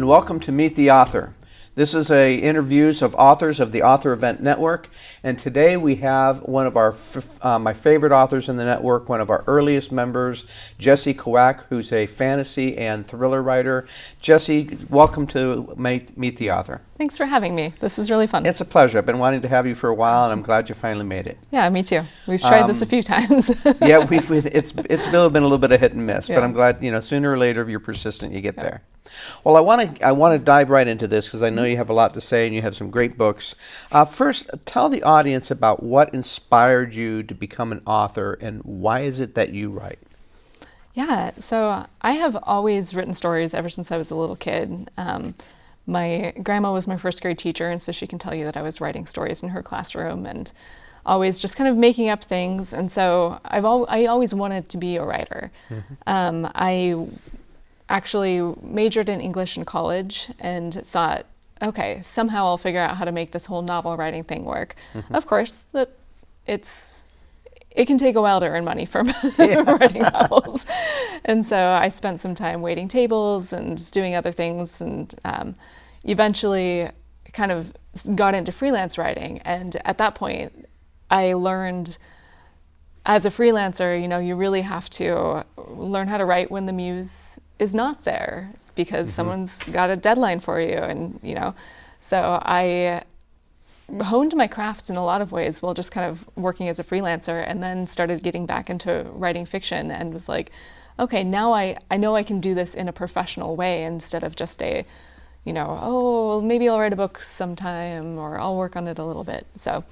and welcome to Meet the Author. This is interviews of authors of the Author Event Network, and today we have one of our my favorite authors in the network, one of our earliest members, Jessie Kwak, who's a fantasy and thriller writer. Jessie, welcome to Meet the Author. Thanks for having me. This is really fun. It's a pleasure. I've been wanting to have you for a while, and I'm glad you finally made it. Yeah, me too. We've tried this a few times. Yeah, it's been a little bit of hit and miss, Yeah. but I'm glad, sooner or later, if you're persistent, you get there. Well, I want to dive right into this because I know you have a lot to say and you have some great books. First, tell the audience about what inspired you to become an author and why is it that you write? Yeah, so I have always written stories ever since I was a little kid. My grandma was my first grade teacher, and so she can tell you that I was writing stories in her classroom and always just kind of making up things. And so I always wanted to be a writer. Mm-hmm. I actually majored in English in college and thought, okay, somehow I'll figure out how to make this whole novel writing thing work. Mm-hmm. Of course, it can take a while to earn money from writing novels. And so I spent some time waiting tables and doing other things, and eventually kind of got into freelance writing. And at that point, I learned as a freelancer, you really have to learn how to write when the muse is not there because mm-hmm. someone's got a deadline for you. And, so I honed my craft in a lot of ways while just kind of working as a freelancer, and then started getting back into writing fiction and was like, okay, now I know I can do this in a professional way instead of just maybe I'll write a book sometime or I'll work on it a little bit. So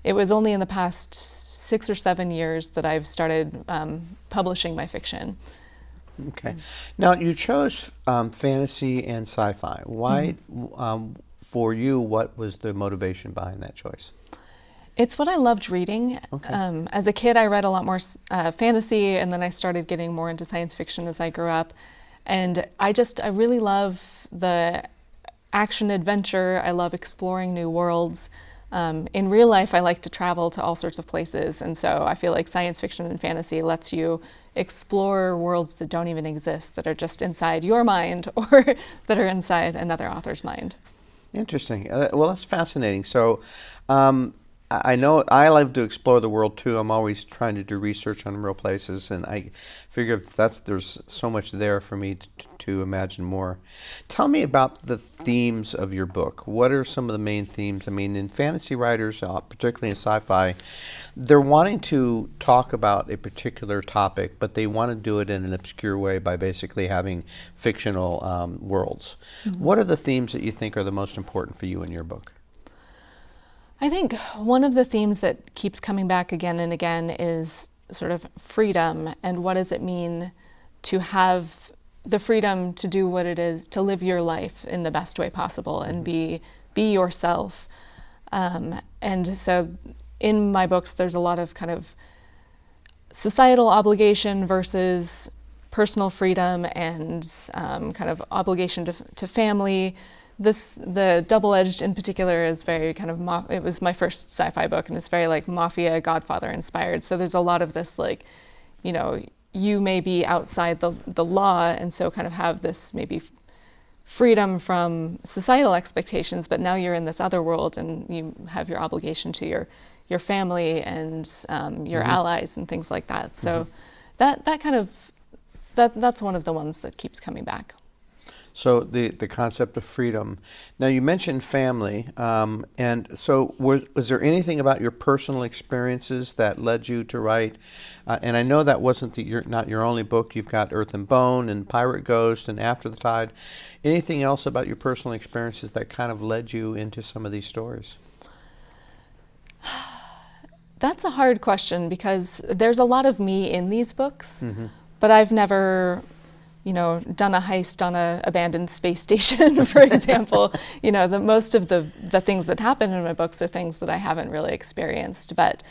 it was only in the past 6 or 7 years that I've started publishing my fiction. Okay. Now, you chose fantasy and sci-fi. Why, for you, what was the motivation behind that choice? It's what I loved reading. Okay. As a kid, I read a lot more fantasy, and then I started getting more into science fiction as I grew up. And I really love the action adventure. I love exploring new worlds. In real life, I like to travel to all sorts of places, and so I feel like science fiction and fantasy lets you explore worlds that don't even exist, that are just inside your mind or that are inside another author's mind. Interesting. Well, that's fascinating. So I know I love to explore the world too. I'm always trying to do research on real places, and I figure there's so much there for me to imagine more. Tell me about the themes of your book. What are some of the main themes? I mean, in fantasy writers, particularly in sci-fi, they're wanting to talk about a particular topic, but they want to do it in an obscure way by basically having fictional worlds. Mm-hmm. What are the themes that you think are the most important for you in your book? I think one of the themes that keeps coming back again and again is sort of freedom, and what does it mean to have the freedom to do what it is, to live your life in the best way possible and be yourself. And so in my books, there's a lot of kind of societal obligation versus personal freedom and kind of obligation to family. The Double-Edged in particular is very kind of, it was my first sci-fi book, and it's very like Mafia, Godfather inspired. So there's a lot of this you may be outside the law, and so kind of have this maybe freedom from societal expectations, but now you're in this other world and you have your obligation to your family and your mm-hmm. allies and things like that. So mm-hmm. that's one of the ones that keeps coming back. So the concept of freedom. Now, you mentioned family, and so was there anything about your personal experiences that led you to write? And I know that wasn't not your only book. You've got Earth and Bone and Pirate Ghost and After the Tide. Anything else about your personal experiences that kind of led you into some of these stories? That's a hard question because there's a lot of me in these books, mm-hmm. but I've never done a heist on an abandoned space station, for example. Most of the things that happen in my books are things that I haven't really experienced. But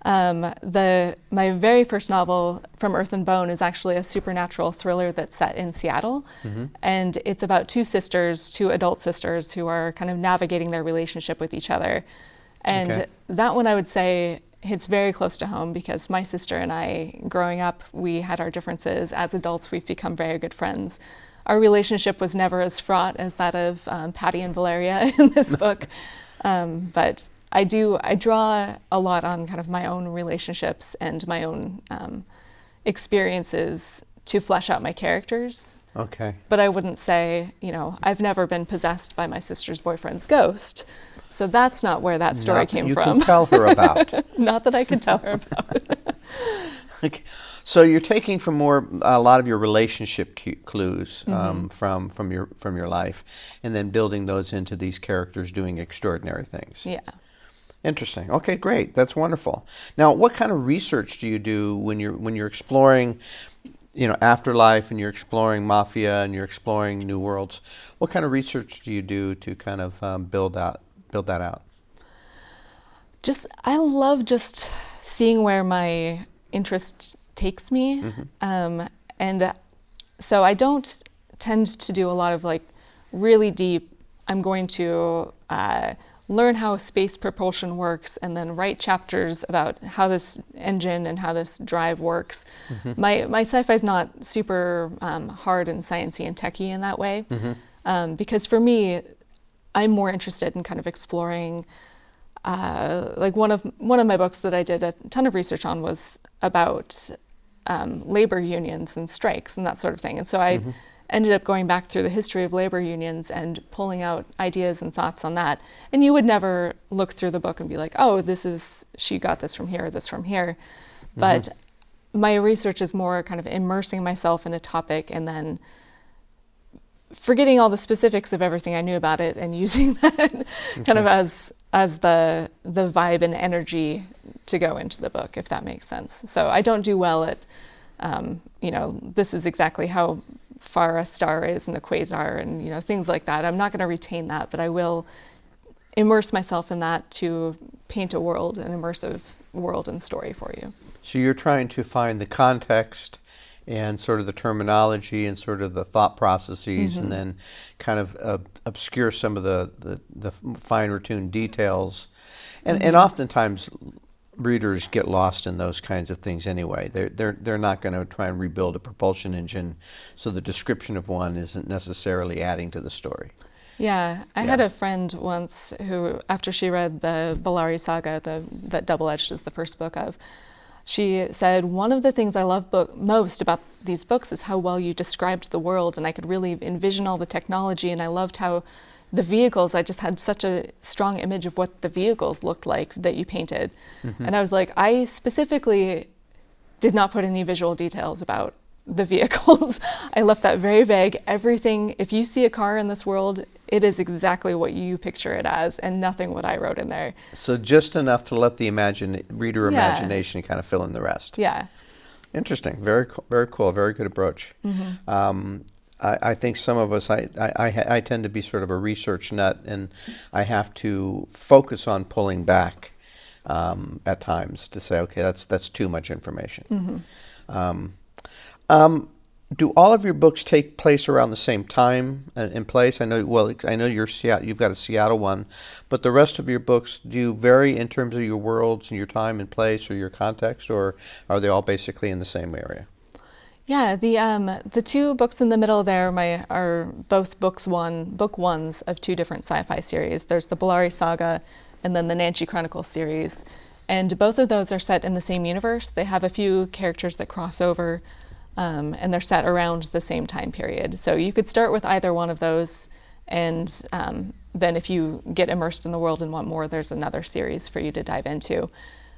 my very first novel, From Earth and Bone, is actually a supernatural thriller that's set in Seattle. Mm-hmm. And it's about two adult sisters who are kind of navigating their relationship with each other. And that one, I would say, hits very close to home because my sister and I, growing up, we had our differences. As adults, we've become very good friends. our relationship was never as fraught as that of Patty and Valeria in this book. But I draw a lot on kind of my own relationships and my own experiences to flesh out my characters. Okay. But I wouldn't say, I've never been possessed by my sister's boyfriend's ghost. So that's not where that story came you from. You can tell her about. Not that I can tell her about. Okay. So you're taking from a lot of your relationship clues from your life, and then building those into these characters doing extraordinary things. Yeah. Interesting. Okay, great. That's wonderful. Now, what kind of research do you do when you're exploring, afterlife, and you're exploring mafia, and you're exploring new worlds? What kind of research do you do to kind of build that out? I love just seeing where my interest takes me, and so I don't tend to do a lot of really deep. I'm going to learn how space propulsion works and then write chapters about how this engine and how this drive works. My sci-fi is not super hard and sciencey and techy in that way, because for me, I'm more interested in kind of exploring. One of my books that I did a ton of research on was about labor unions and strikes and that sort of thing. And so I ended up going back through the history of labor unions and pulling out ideas and thoughts on that. And you would never look through the book and be like, oh, she got this from here, this from here. But my research is more kind of immersing myself in a topic and then forgetting all the specifics of everything I knew about it and using that kind of as the vibe and energy to go into the book, if that makes sense. So I don't do well at, this is exactly how far a star is and a quasar and, things like that. I'm not going to retain that, but I will immerse myself in that to paint a world, an immersive world and story for you. So you're trying to find the context and sort of the terminology and sort of the thought processes, and then kind of obscure some of the finer tuned details. And oftentimes readers get lost in those kinds of things anyway. They're not going to try and rebuild a propulsion engine, so the description of one isn't necessarily adding to the story. Yeah, I had a friend once who, after she read the Bellari saga, that Double Edged is the first book of, she said, one of the things I love most about these books is how well you described the world, and I could really envision all the technology, and I loved how the vehicles, I just had such a strong image of what the vehicles looked like that you painted. And I was like, I specifically did not put any visual details about the vehicles. I left that very vague. Everything, if you see a car in this world, it is exactly what you picture it as, and nothing what I wrote in there. So just enough to let the reader imagination kind of fill in the rest. Yeah. Interesting. Very cool. Very good approach. I think some of us, I tend to be sort of a research nut, and I have to focus on pulling back at times to say, okay, that's too much information. Do all of your books take place around the same time and place? I know you've got a Seattle one, but the rest of your books, do you vary in terms of your worlds and your time and place or your context, or are they all basically in the same area? Yeah, the two books in the middle there are both book ones of two different sci-fi series. There's the Bellari saga and then the Nancy Chronicles series, and both of those are set in the same universe. They have a few characters that cross over. And they're set around the same time period. So you could start with either one of those, and then if you get immersed in the world and want more, there's another series for you to dive into.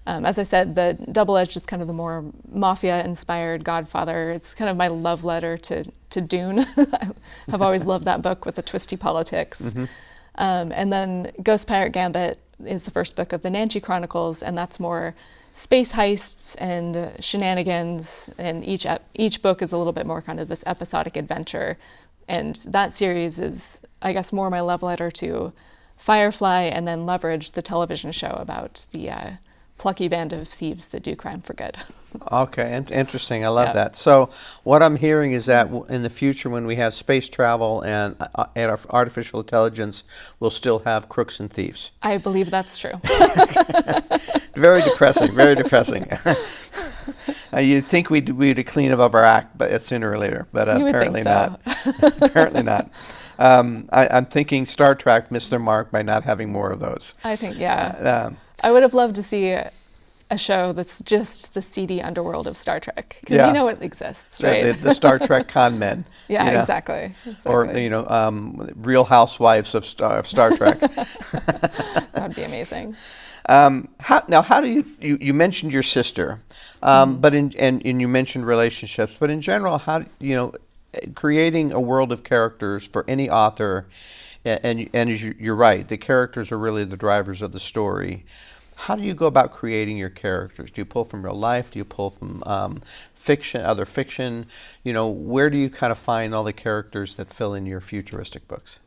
As I said, the Double Edged is kind of the more mafia-inspired Godfather. It's kind of my love letter to Dune. I've always loved that book with the twisty politics. And then Ghost Pirate Gambit is the first book of the Nancy Chronicles, and that's more space heists and shenanigans, and each book is a little bit more kind of this episodic adventure. And that series is, I guess, more my love letter to Firefly, and then Leverage, the television show about the plucky band of thieves that do crime for good. Okay, interesting. I love that. So what I'm hearing is that in the future, when we have space travel and artificial intelligence, we'll still have crooks and thieves. I believe that's true. Very depressing, very depressing. You'd think we'd clean above our act, but sooner or later. But You would apparently think so. not. Apparently not. I'm thinking Star Trek missed their mark by not having more of those. I think, yeah. I would have loved to see a show that's just the seedy underworld of Star Trek, because Yeah. you know it exists, right? The Star Trek con men. Yeah, you know? Exactly. Or Real Housewives of Star Trek. That would be amazing. How do you mentioned your sister, but and you mentioned relationships, but in general, how creating a world of characters for any author, and you're right, the characters are really the drivers of the story. How do you go about creating your characters? Do you pull from real life? Do you pull from fiction, other fiction? Where do you kind of find all the characters that fill in your futuristic books?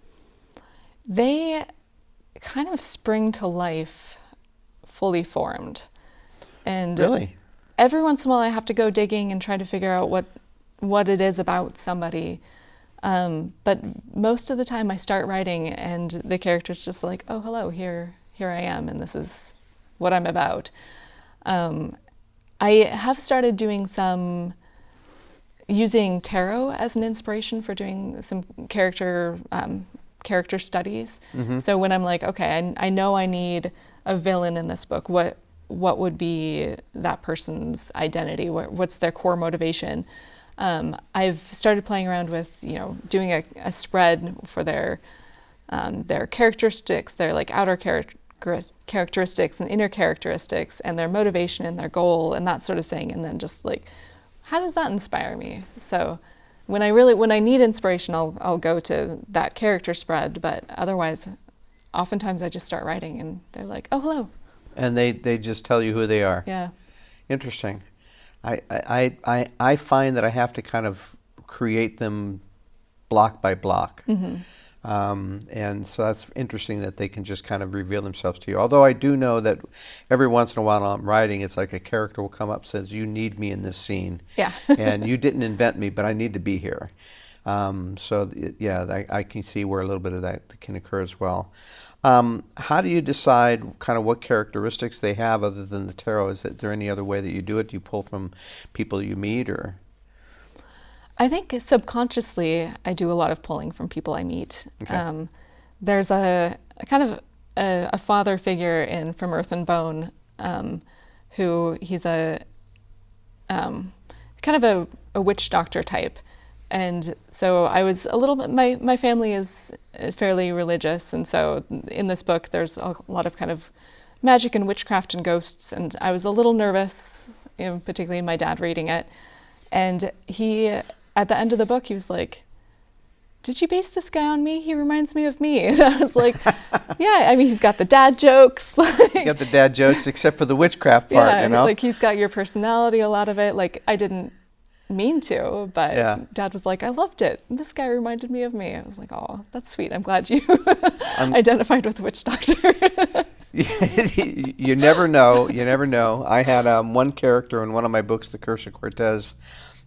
They kind of spring to life fully formed. And Really? every once in a while I have to go digging and try to figure out what it is about somebody. But most of the time I start writing and the character's just like, oh, hello, here I am, and this is what I'm about. I have started doing using tarot as an inspiration for doing some character studies. Mm-hmm. So when I'm like, okay, I know I need a villain in this book, what would be that person's identity? What's their core motivation? I've started playing around with, doing a spread for their characteristics, their like outer characteristics and inner characteristics, and their motivation and their goal and that sort of thing. And then just like, how does that inspire me? So when I need inspiration, I'll go to that character spread. But otherwise, oftentimes I just start writing and they're like, oh, hello. And they just tell you who they are. Yeah. Interesting. I find that I have to kind of create them block by block. Mm-hmm. And so that's interesting that they can just kind of reveal themselves to you. Although I do know that every once in a while I'm writing, it's like a character will come up and says, you need me in this scene. Yeah. And you didn't invent me, but I need to be here. I can see where a little bit of that can occur as well. How do you decide kind of what characteristics they have other than the tarot? Is there any other way that you do it? Do you pull from people you meet, or? I think subconsciously I do a lot of pulling from people I meet. Okay. There's a kind of a father figure From Earth and Bone, who he's a kind of a witch doctor type. And so I was a little bit, my family is fairly religious, and so in this book there's a lot of kind of magic and witchcraft and ghosts, and I was a little nervous, particularly my dad reading it. And he, at the end of the book, he was like, did you base this guy on me? He reminds me of me. And I was like, yeah, I mean, he's got the dad jokes. He got the dad jokes, except for the witchcraft part, Yeah, like he's got your personality, a lot of it. Like, I didn't mean to, but Dad was like, I loved it. This guy reminded me of me. I was like, oh, that's sweet. I'm glad you identified with the witch doctor. You never know. You never know. I had one character in one of my books, The Curse of Cortez,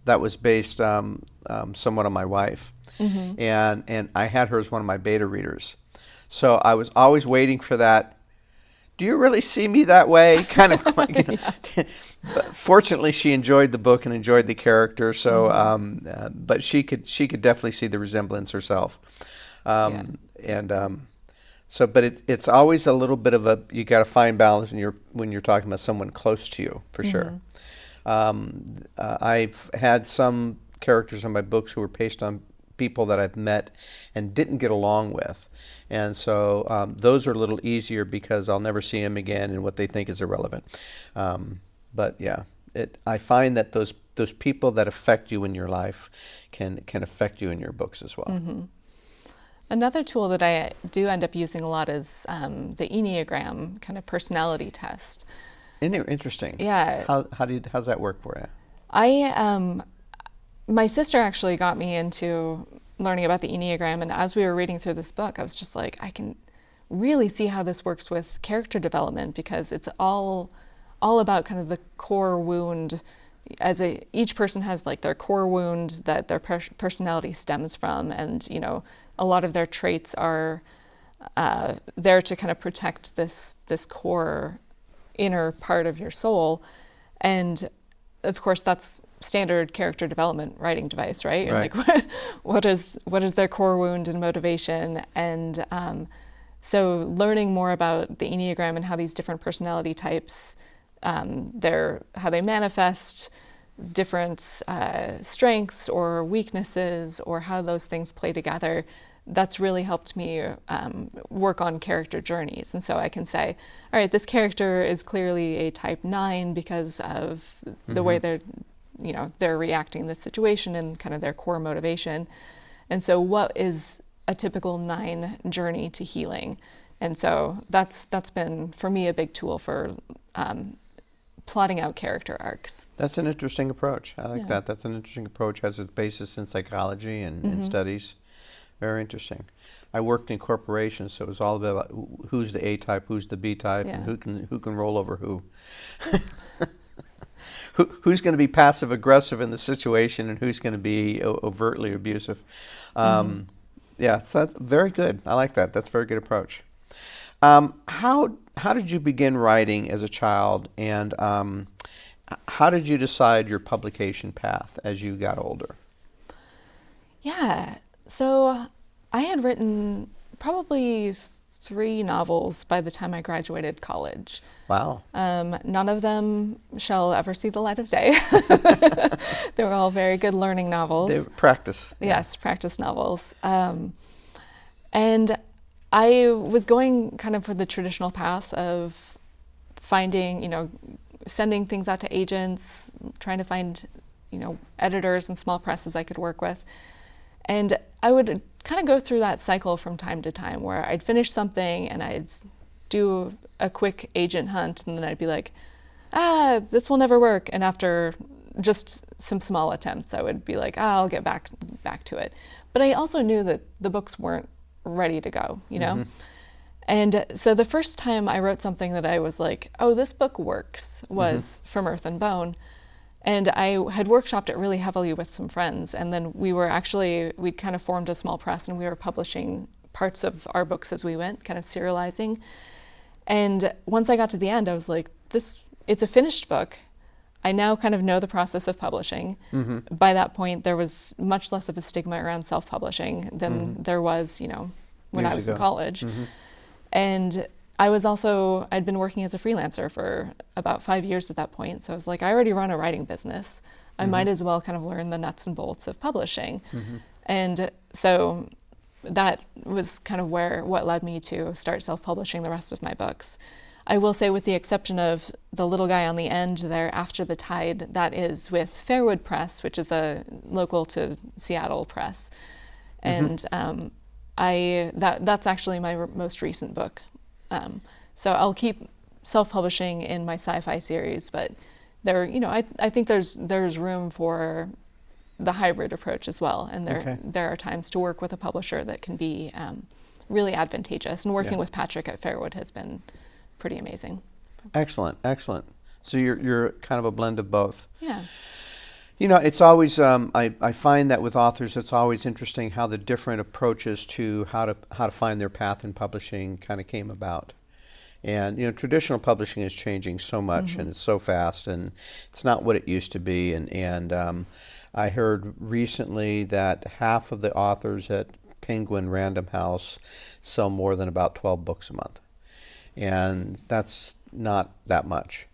that was based somewhat on my wife. Mm-hmm. And I had her as one of my beta readers. So I was always waiting for that, do you really see me that way? Kind of. But fortunately, she enjoyed the book and enjoyed the character. So, but she could definitely see the resemblance herself. But it's always a little bit of you got to find balance when you're talking about someone close to you, for sure. I've had some characters in my books who were based on people that I've met and didn't get along with. And so those are a little easier because I'll never see them again and what they think is irrelevant. But yeah, I find that those people that affect you in your life can affect you in your books as well. Mm-hmm. Another tool that I do end up using a lot is the Enneagram kind of personality test. Interesting. Yeah. How's that work for you? My sister actually got me into learning about the Enneagram, and as we were reading through this book, I was just like, I can really see how this works with character development, because it's all about kind of the core wound. Each person has like their core wound that their personality stems from, and a lot of their traits are there to kind of protect this core inner part of your soul. And of course, that's standard character development writing device, right? You're Right. like, what is their core wound and motivation? And so learning more about the Enneagram and how these different personality types, how they manifest different strengths or weaknesses, or how those things play together, that's really helped me work on character journeys. And so I can say, all right, this character is clearly a type 9 because of the way they're reacting to the situation and kind of their core motivation. And so what is a typical 9 journey to healing? And so that's been, for me, a big tool for plotting out character arcs. That's an interesting approach. I like that. That's an interesting approach. Has its basis in psychology and studies. Very interesting. I worked in corporations, so it was all about who's the A type, who's the B type, and who can roll over who. Who's going to be passive aggressive in the situation, and who's going to be overtly abusive. Yeah, so that's very good. I like that. That's a very good approach. How did you begin writing as a child, and how did you decide your publication path as you got older? Yeah. So I had written probably 3 novels by the time I graduated college. Wow. None of them shall ever see the light of day. They were all very good learning novels. They practice. Yes, practice novels. And I was going kind of for the traditional path of finding, sending things out to agents, trying to find, editors and small presses I could work with. And I would kind of go through that cycle from time to time where I'd finish something and I'd do a quick agent hunt, and then I'd be like, this will never work. And after just some small attempts, I would be like, I'll get back to it. But I also knew that the books weren't ready to go, And so the first time I wrote something that I was like, oh, this book works, was From Earth and Bone. And I had workshopped it really heavily with some friends. And then we kind of formed a small press, and we were publishing parts of our books as we went, kind of serializing. And once I got to the end, I was like, it's a finished book. I now kind of know the process of publishing. By that point, there was much less of a stigma around self-publishing than there was, when I was in college. And I'd been working as a freelancer for about 5 years at that point. So I was like, I already run a writing business. I might as well kind of learn the nuts and bolts of publishing. And so that was kind of what led me to start self-publishing the rest of my books. I will say, with the exception of the little guy on the end there, After the Tide, that is with Fairwood Press, which is a local to Seattle press. And that's actually my most recent book. So I'll keep self-publishing in my sci-fi series, but I think there's room for the hybrid approach as well. And there are times to work with a publisher that can be really advantageous. And working with Patrick at Fairwood has been pretty amazing. Excellent. So you're kind of a blend of both. Yeah. It's always, I find that with authors, it's always interesting how the different approaches to how to find their path in publishing kind of came about. And, traditional publishing is changing so much, and it's so fast, and it's not what it used to be. And I heard recently that half of the authors at Penguin Random House sell more than about 12 books a month. And that's not that much.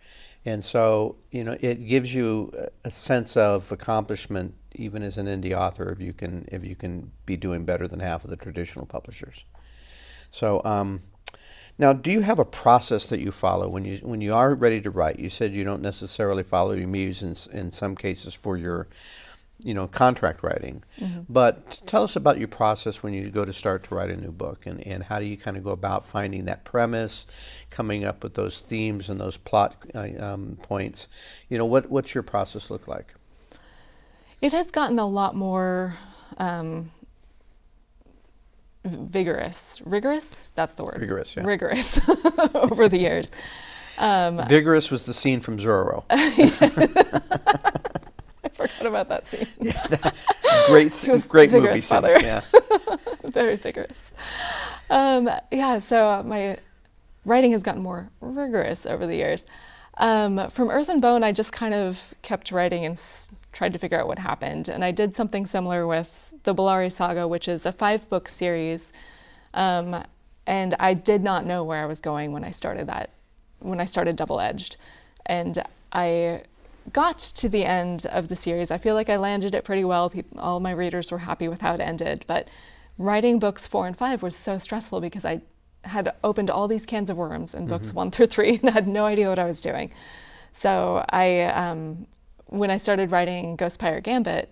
And so, it gives you a sense of accomplishment, even as an indie author, if you can be doing better than half of the traditional publishers. So, now, do you have a process that you follow when you are ready to write? You said you don't necessarily follow your muse in some cases for your, contract writing. But tell us about your process when you go to start to write a new book, and how do you kind of go about finding that premise, coming up with those themes and those plot points. What's your process look like? It has gotten a lot more rigorous, that's the word. Rigorous, yeah. Rigorous over the years. Vigorous was the scene from Zorro. I forgot about that scene. Great movie scene. Father. Yeah. Very vigorous. So my writing has gotten more rigorous over the years. From Earth and Bone, I just kind of kept writing and tried to figure out what happened. And I did something similar with the Bellari Saga, which is a 5-book series. And I did not know where I was going when I started Double Edged. And I got to the end of the series. I feel like I landed it pretty well. All my readers were happy with how it ended. But writing books 4 and 5 was so stressful because I had opened all these cans of worms in books 1 through 3 and had no idea what I was doing. So when I started writing Ghost Pirate Gambit,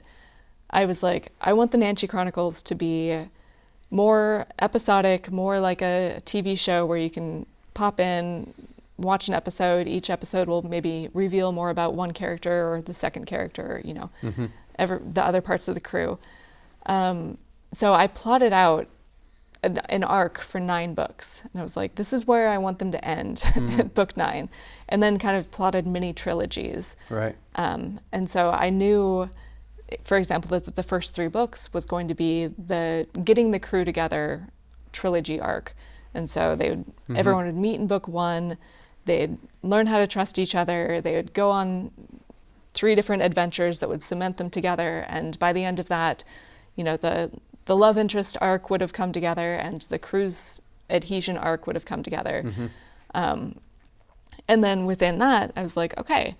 I was like, I want the Nancy Chronicles to be more episodic, more like a TV show where you can pop in, watch an episode. Each episode will maybe reveal more about one character or the second character, you know, the other parts of the crew. So I plotted out an arc for 9 books. And I was like, this is where I want them to end at book 9. And then kind of plotted mini trilogies. Right. And so I knew, for example, that the first 3 books was going to be the getting the crew together trilogy arc. And so everyone would meet in book 1, they'd learn how to trust each other, they would go on 3 different adventures that would cement them together. And by the end of that, you know, the love interest arc would have come together and the crew's adhesion arc would have come together. And then within that, I was like, okay,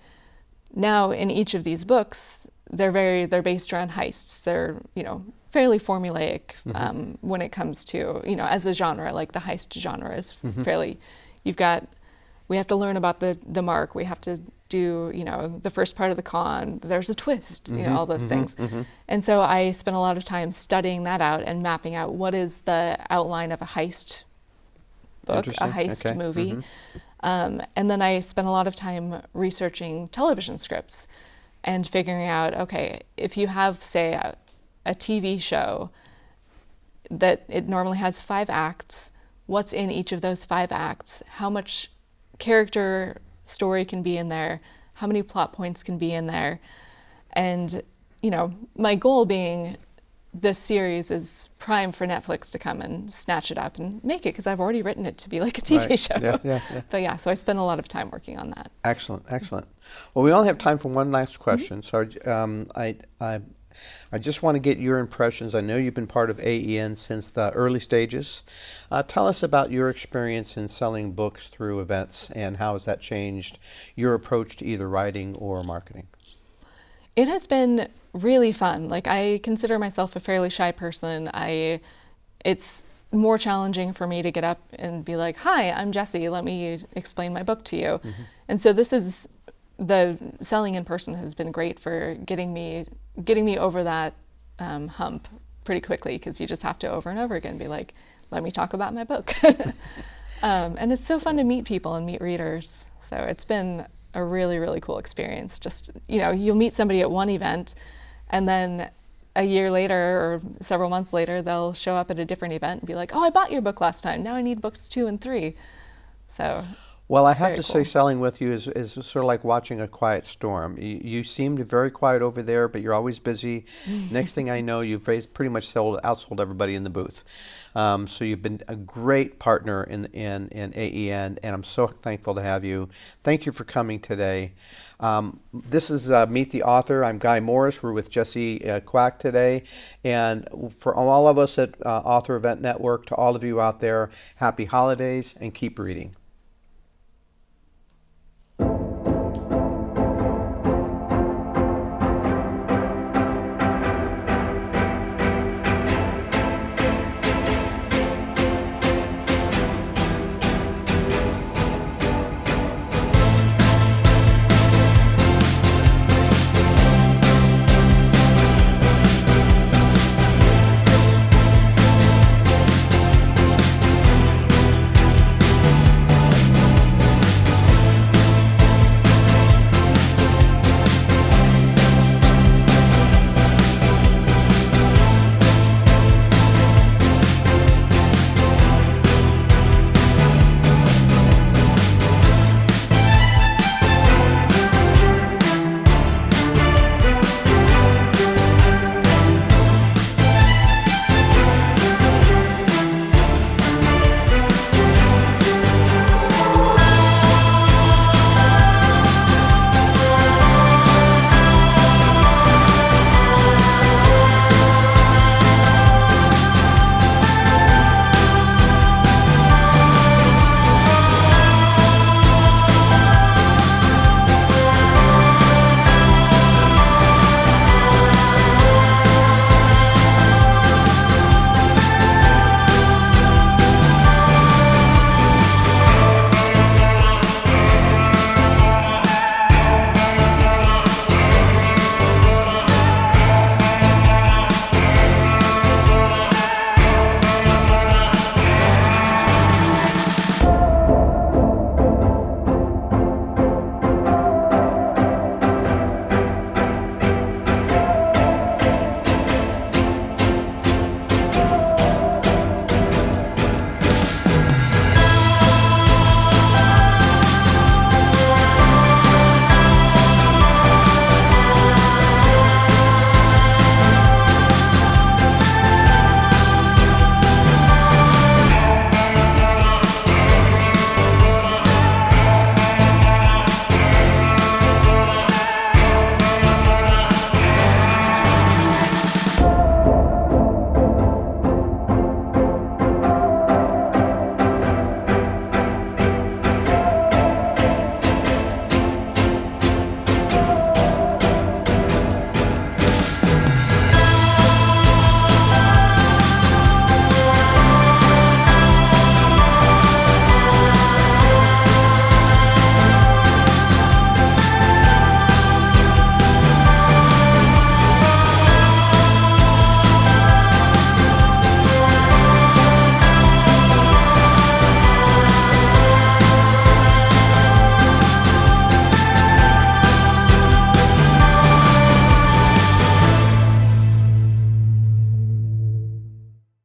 now in each of these books, they're based around heists. They're, you know, fairly formulaic when it comes to, you know, as a genre, like the heist genre is fairly, we have to learn about the mark. We have to do, you know, the first part of the con. There's a twist, you know, all those things. And so I spent a lot of time studying that out and mapping out what is the outline of a heist book, a heist movie. And then I spent a lot of time researching television scripts and figuring out, okay, if you have, say, a TV show that it normally has 5 acts, what's in each of those 5 acts? How much character story can be in there? How many plot points can be in there? And, you know, my goal being this series is prime for Netflix to come and snatch it up and make it, because I've already written it to be like a TV show. Yeah. But yeah, so I spent a lot of time working on that. Excellent. Well, we only have time for one last question. So I just want to get your impressions. I know you've been part of AEN since the early stages. Tell us about your experience in selling books through events and how has that changed your approach to either writing or marketing? It has been really fun. Like, I consider myself a fairly shy person. It's more challenging for me to get up and be like, hi, I'm Jessie, let me explain my book to you. And so the selling in person has been great for getting me over that hump pretty quickly, because you just have to over and over again be like, let me talk about my book. And it's so fun to meet people and meet readers. So it's been a really, really cool experience. Just, you know, you'll meet somebody at one event and then a year later or several months later, they'll show up at a different event and be like, oh, I bought your book last time. Now I need books 2 and 3. So well, I have to say, selling with you is sort of like watching a quiet storm. You seem very quiet over there, but you're always busy. Next thing I know, you've pretty much outsold everybody in the booth. So you've been a great partner in AEN, and I'm so thankful to have you. Thank you for coming today. This is Meet the Author. I'm Guy Morris. We're with Jessie Kwak today. And for all of us at Author Event Network, to all of you out there, happy holidays and keep reading.